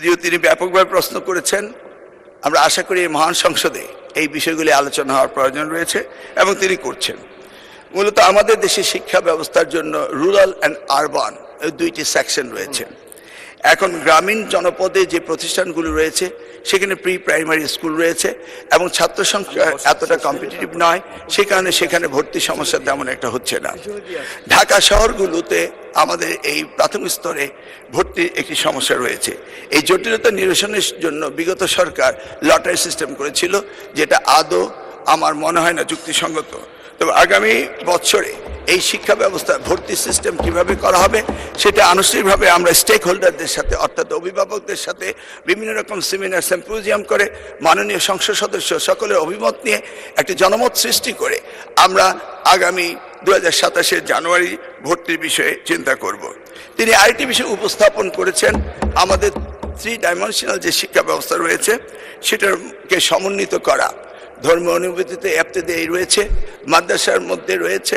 যদিও তিনি ব্যাপকভাবে প্রশ্ন করেছেন, আমরা আশা করি এই মহান সংসদে এই বিষয়গুলি আলোচনা হওয়ার প্রয়োজন রয়েছে এবং তিনি করছেন। মূলত আমাদের দেশে শিক্ষা ব্যবস্থার জন্য রুরাল অ্যান্ড আরবান দুইটি সেকশন রয়েছে। এখন গ্রামীণ জনপদে যে প্রতিষ্ঠানগুলো রয়েছে সেখানে প্রি প্রাইমারি স্কুল রয়েছে এবং ছাত্র সংখ্যা এতটা কম্পিটিটিভ নয়, সে কারণে সেখানে ভর্তি সমস্যা তেমন একটা হচ্ছে না। ঢাকা শহরগুলোতে আমাদের এই প্রাথমিক স্তরে ভর্তির একটি সমস্যা রয়েছে। এই জটিলতা নিরসনের জন্য বিগত সরকার লটারি সিস্টেম করেছিল, যেটা আদৌ আমার মনে হয় না যুক্তিসঙ্গত। তবে আগামী বছরে এই শিক্ষা ব্যবস্থা ভর্তি সিস্টেম কিভাবে করা হবে সেটা আনুষ্ঠানিকভাবে আমরা স্টেক হোল্ডারদের সাথে অর্থাৎ অভিভাবকদের সাথে বিভিন্ন রকম সেমিনার সিম্পোজিয়াম করে মাননীয় সংসদ সদস্য সকলের অভিমত নিয়ে একটি জনমত সৃষ্টি করে আমরা আগামী 2027 জানুয়ারি ভর্তির বিষয়ে চিন্তা করব। তিনি আরেকটি বিষয় উপস্থাপন করেছেন, আমাদের 3 ডাইমেনশনাল যে শিক্ষা ব্যবস্থা রয়েছে সেটাকে সমন্বিত করা। ধর্মীয় অনুভূতিতে এফতেদায়ী রয়েছে, মাদ্রাসার মধ্যে রয়েছে।